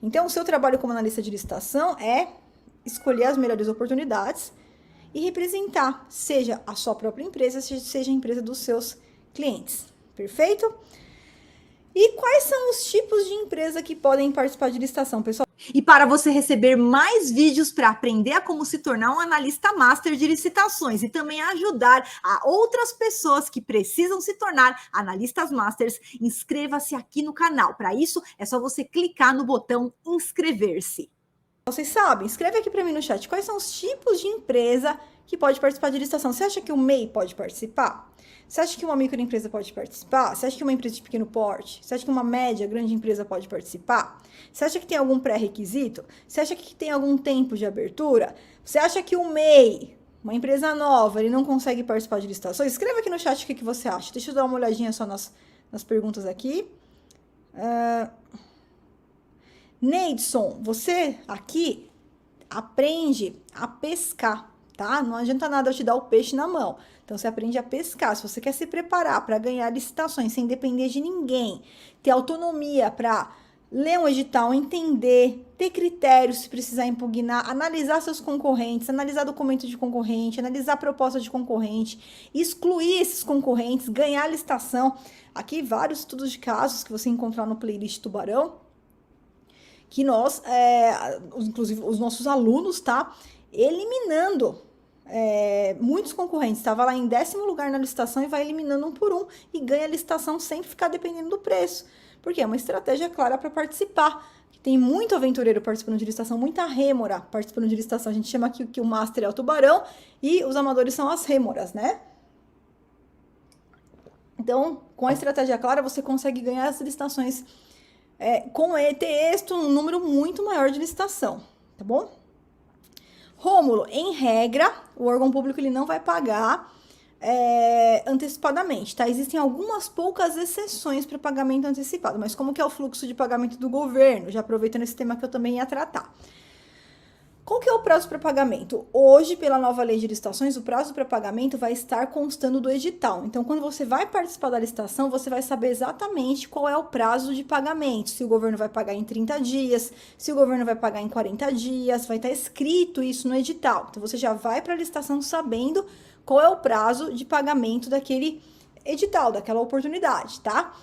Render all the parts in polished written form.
Então, o seu trabalho como analista de licitação é escolher as melhores oportunidades e representar, seja a sua própria empresa, seja a empresa dos seus clientes. Perfeito? E quais são os tipos de empresa que podem participar de licitação, pessoal? E para você receber mais vídeos para aprender a como se tornar um analista master de licitações e também ajudar a outras pessoas que precisam se tornar analistas masters, inscreva-se aqui no canal. Para isso, é só você clicar no botão inscrever-se. Vocês sabem, escreve aqui para mim no chat quais são os tipos de empresa que pode participar de licitação. Você acha que o MEI pode participar? Você acha que uma microempresa pode participar? Você acha que uma empresa de pequeno porte? Você acha que uma média, grande empresa pode participar? Você acha que tem algum pré-requisito? Você acha que tem algum tempo de abertura? Você acha que o MEI, uma empresa nova, ele não consegue participar de licitações? Escreva aqui no chat o que você acha. Deixa eu dar uma olhadinha só nas perguntas aqui. Neidson, você aqui aprende a pescar, tá? Não adianta nada eu te dar o peixe na mão. Então, você aprende a pescar. Se você quer se preparar para ganhar licitações sem depender de ninguém, ter autonomia para ler um edital, entender, ter critérios se precisar impugnar, analisar seus concorrentes, analisar documento de concorrente, analisar proposta de concorrente, excluir esses concorrentes, ganhar licitação. Aqui, vários estudos de casos que você encontrar no playlist Tubarão, que nós, inclusive os nossos alunos, tá? Eliminando muitos concorrentes. Estava lá em 10º lugar na licitação e vai eliminando um por um e ganha a licitação sem ficar dependendo do preço. Porque é uma estratégia clara para participar. Tem muito aventureiro participando de licitação, muita rêmora participando de licitação. A gente chama aqui que o master é o tubarão e os amadores são as rêmoras, né? Então, com a estratégia clara, você consegue ganhar as licitações com ter êxito um número muito maior de licitação, tá bom? Rômulo, em regra, o órgão público ele não vai pagar antecipadamente, tá? Existem algumas poucas exceções para pagamento antecipado, mas como que é o fluxo de pagamento do governo? Já aproveitando esse tema que eu também ia tratar. Qual que é o prazo para pagamento? Hoje, pela nova lei de licitações, o prazo para pagamento vai estar constando do edital. Então, quando você vai participar da licitação, você vai saber exatamente qual é o prazo de pagamento. Se o governo vai pagar em 30 dias, se o governo vai pagar em 40 dias, vai estar escrito isso no edital. Então, você já vai para a licitação sabendo qual é o prazo de pagamento daquele edital, daquela oportunidade, tá?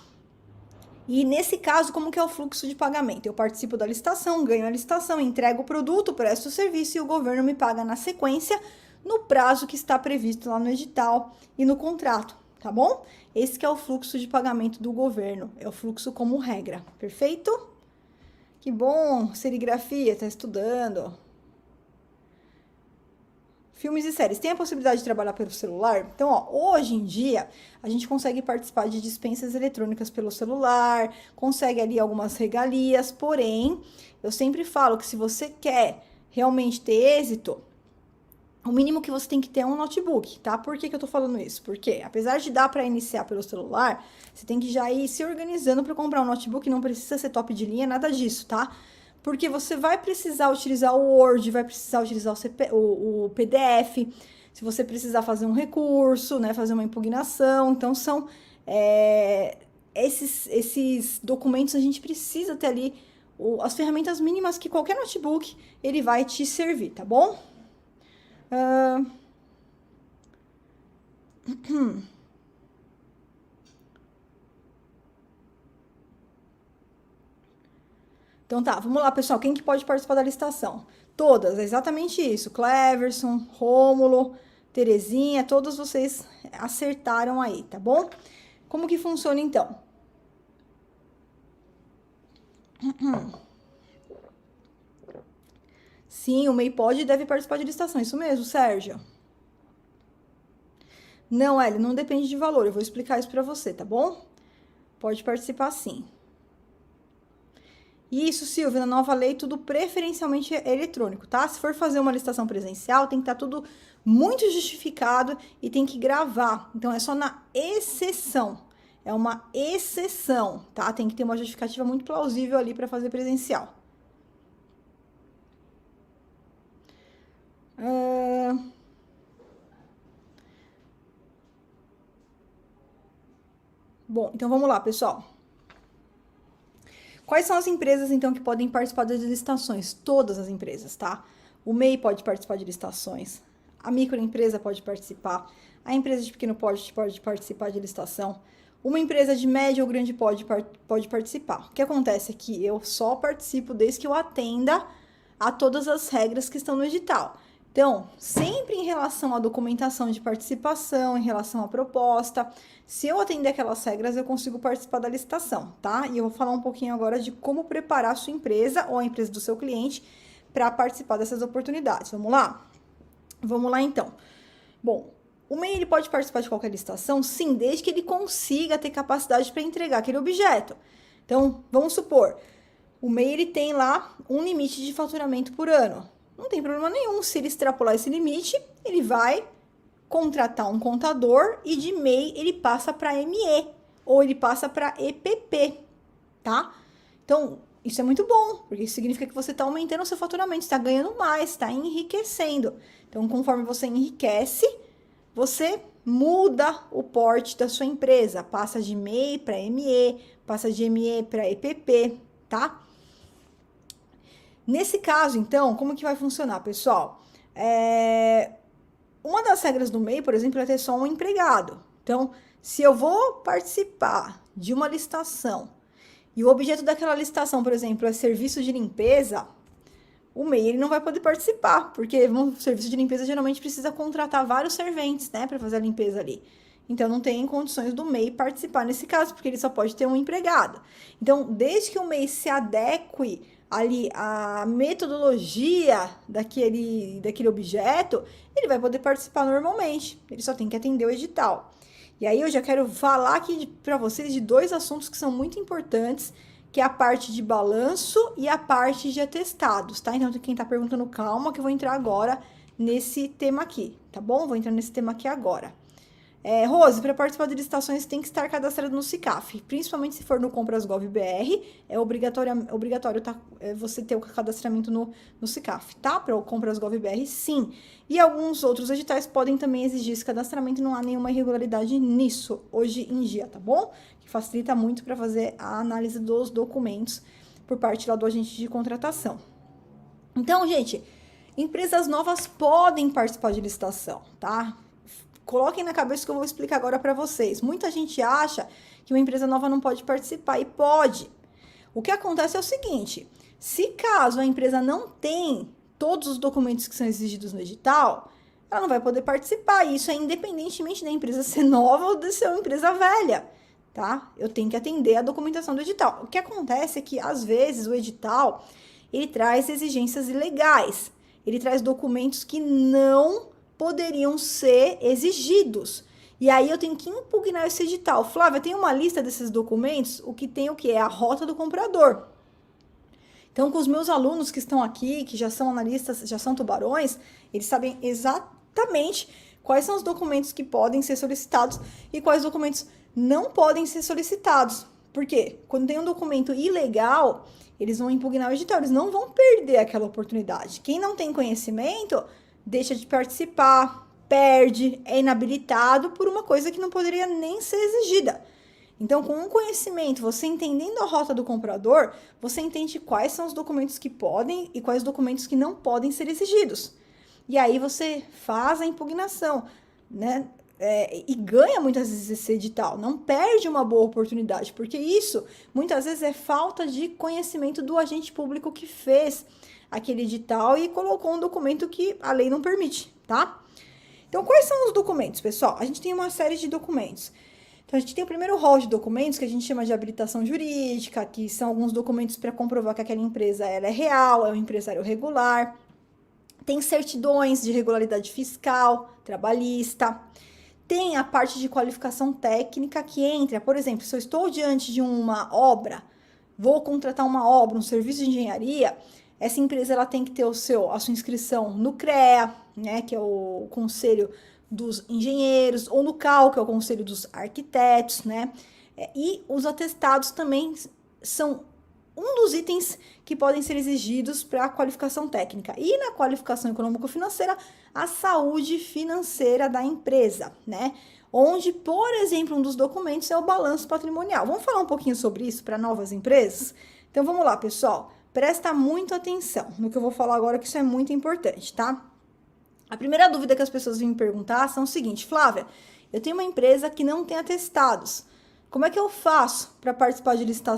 E nesse caso, como que é o fluxo de pagamento? Eu participo da licitação, ganho a licitação, entrego o produto, presto o serviço e o governo me paga na sequência, no prazo que está previsto lá no edital e no contrato, tá bom? Esse que é o fluxo de pagamento do governo, é o fluxo como regra, perfeito? Que bom, serigrafia, tá estudando. Filmes e séries. Tem a possibilidade de trabalhar pelo celular? Então, ó, hoje em dia, a gente consegue participar de dispensas eletrônicas pelo celular, consegue ali algumas regalias, porém, eu sempre falo que se você quer realmente ter êxito, o mínimo que você tem que ter é um notebook, tá? Por que eu tô falando isso? Porque, apesar de dar para iniciar pelo celular, você tem que já ir se organizando para comprar um notebook, não precisa ser top de linha, nada disso, tá? Porque você vai precisar utilizar o Word, vai precisar utilizar o PDF, se você precisar fazer um recurso, né, fazer uma impugnação. Então, são esses documentos a gente precisa ter ali as ferramentas mínimas que qualquer notebook ele vai te servir, tá bom? Então tá, vamos lá, pessoal. Quem que pode participar da licitação? Todas, é exatamente isso. Cleverson, Rômulo, Terezinha, todos vocês acertaram aí, tá bom? Como que funciona então? Sim, o MEI pode e deve participar de licitação, isso mesmo, Sérgio. Não, Eli, não depende de valor, eu vou explicar isso pra você, tá bom? Pode participar sim. Isso, Silvia, na nova lei, tudo preferencialmente eletrônico, tá? Se for fazer uma licitação presencial, tem que estar tudo muito justificado e tem que gravar. Então, é só na exceção. É uma exceção, tá? Tem que ter uma justificativa muito plausível ali para fazer presencial. Bom, então vamos lá, pessoal. Quais são as empresas, então, que podem participar das licitações? Todas as empresas, tá? O MEI pode participar de licitações, a microempresa pode participar, a empresa de pequeno porte pode participar de licitação, uma empresa de médio ou grande pode participar. O que acontece é que eu só participo desde que eu atenda a todas as regras que estão no edital. Então, sempre em relação à documentação de participação, em relação à proposta, se eu atender aquelas regras, eu consigo participar da licitação, tá? E eu vou falar um pouquinho agora de como preparar a sua empresa ou a empresa do seu cliente para participar dessas oportunidades. Vamos lá? Vamos lá, então. Bom, o MEI ele pode participar de qualquer licitação? Sim, desde que ele consiga ter capacidade para entregar aquele objeto. Então, vamos supor, o MEI ele tem lá um limite de faturamento por ano. Não tem problema nenhum, se ele extrapolar esse limite, ele vai contratar um contador e de MEI ele passa para ME ou ele passa para EPP, tá? Então, isso é muito bom, porque isso significa que você está aumentando o seu faturamento, está ganhando mais, está enriquecendo. Então, conforme você enriquece, você muda o porte da sua empresa, passa de MEI para ME, passa de ME para EPP, tá? Nesse caso, então, como que vai funcionar, pessoal? Uma das regras do MEI, por exemplo, é ter só um empregado. Então, se eu vou participar de uma licitação e o objeto daquela licitação, por exemplo, é serviço de limpeza, o MEI ele não vai poder participar, porque um serviço de limpeza geralmente precisa contratar vários serventes, né, para fazer a limpeza ali. Então, não tem condições do MEI participar nesse caso, porque ele só pode ter um empregado. Então, desde que o MEI se adeque ali a metodologia daquele objeto, ele vai poder participar normalmente. Ele só tem que atender o edital. E aí eu já quero falar aqui para vocês de dois assuntos que são muito importantes, que é a parte de balanço e a parte de atestados, tá? Então, quem tá perguntando, calma, que eu vou entrar agora nesse tema aqui, tá bom? Vou entrar nesse tema aqui agora. Rose, para participar de licitações tem que estar cadastrado no SICAF, principalmente se for no Compras Gov BR, é obrigatório tá, você ter o cadastramento no SICAF, tá? Para o Compras Gov BR, sim. E alguns outros editais podem também exigir esse cadastramento, não há nenhuma irregularidade nisso, hoje em dia, tá bom? Que facilita muito para fazer a análise dos documentos por parte lá do agente de contratação. Então, gente, empresas novas podem participar de licitação, tá? Coloquem na cabeça que eu vou explicar agora para vocês. Muita gente acha que uma empresa nova não pode participar, e pode. O que acontece é o seguinte, se caso a empresa não tem todos os documentos que são exigidos no edital, ela não vai poder participar. E isso é independentemente da empresa ser nova ou de ser uma empresa velha, tá? Eu tenho que atender a documentação do edital. O que acontece é que, às vezes, o edital, ele traz exigências ilegais. Ele traz documentos que não poderiam ser exigidos. E aí eu tenho que impugnar esse edital. Flávia, tem uma lista desses documentos? O que tem o que? É a rota do comprador. Então, com os meus alunos que estão aqui, que já são analistas, já são tubarões, eles sabem exatamente quais são os documentos que podem ser solicitados e quais documentos não podem ser solicitados. Por quê? Quando tem um documento ilegal, eles vão impugnar o edital, eles não vão perder aquela oportunidade. Quem não tem conhecimento deixa de participar, perde, é inabilitado por uma coisa que não poderia nem ser exigida. Então, com um conhecimento, você entendendo a rota do comprador, você entende quais são os documentos que podem e quais documentos que não podem ser exigidos. E aí você faz a impugnação, né? E ganha muitas vezes esse edital, não perde uma boa oportunidade, porque isso muitas vezes é falta de conhecimento do agente público que fez aquele edital e colocou um documento que a lei não permite, tá? Então, quais são os documentos, pessoal? A gente tem uma série de documentos. Então, a gente tem o primeiro rol de documentos, que a gente chama de habilitação jurídica, que são alguns documentos para comprovar que aquela empresa ela é real, é um empresário regular. Tem certidões de regularidade fiscal, trabalhista. Tem a parte de qualificação técnica que entra, por exemplo, se eu estou diante de uma obra, vou contratar uma obra, um serviço de engenharia, essa empresa ela tem que ter a sua inscrição no CREA, né, que é o Conselho dos Engenheiros, ou no CAL, que é o Conselho dos Arquitetos, né? E os atestados também são um dos itens que podem ser exigidos para a qualificação técnica. E na qualificação econômico-financeira, a saúde financeira da empresa, né? Onde, por exemplo, um dos documentos é o balanço patrimonial. Vamos falar um pouquinho sobre isso para novas empresas? Então, vamos lá, pessoal. Presta muito atenção no que eu vou falar agora, que isso é muito importante, tá? A primeira dúvida que as pessoas vêm me perguntar são o seguinte: Flávia, eu tenho uma empresa que não tem atestados. Como é que eu faço para participar de licitação?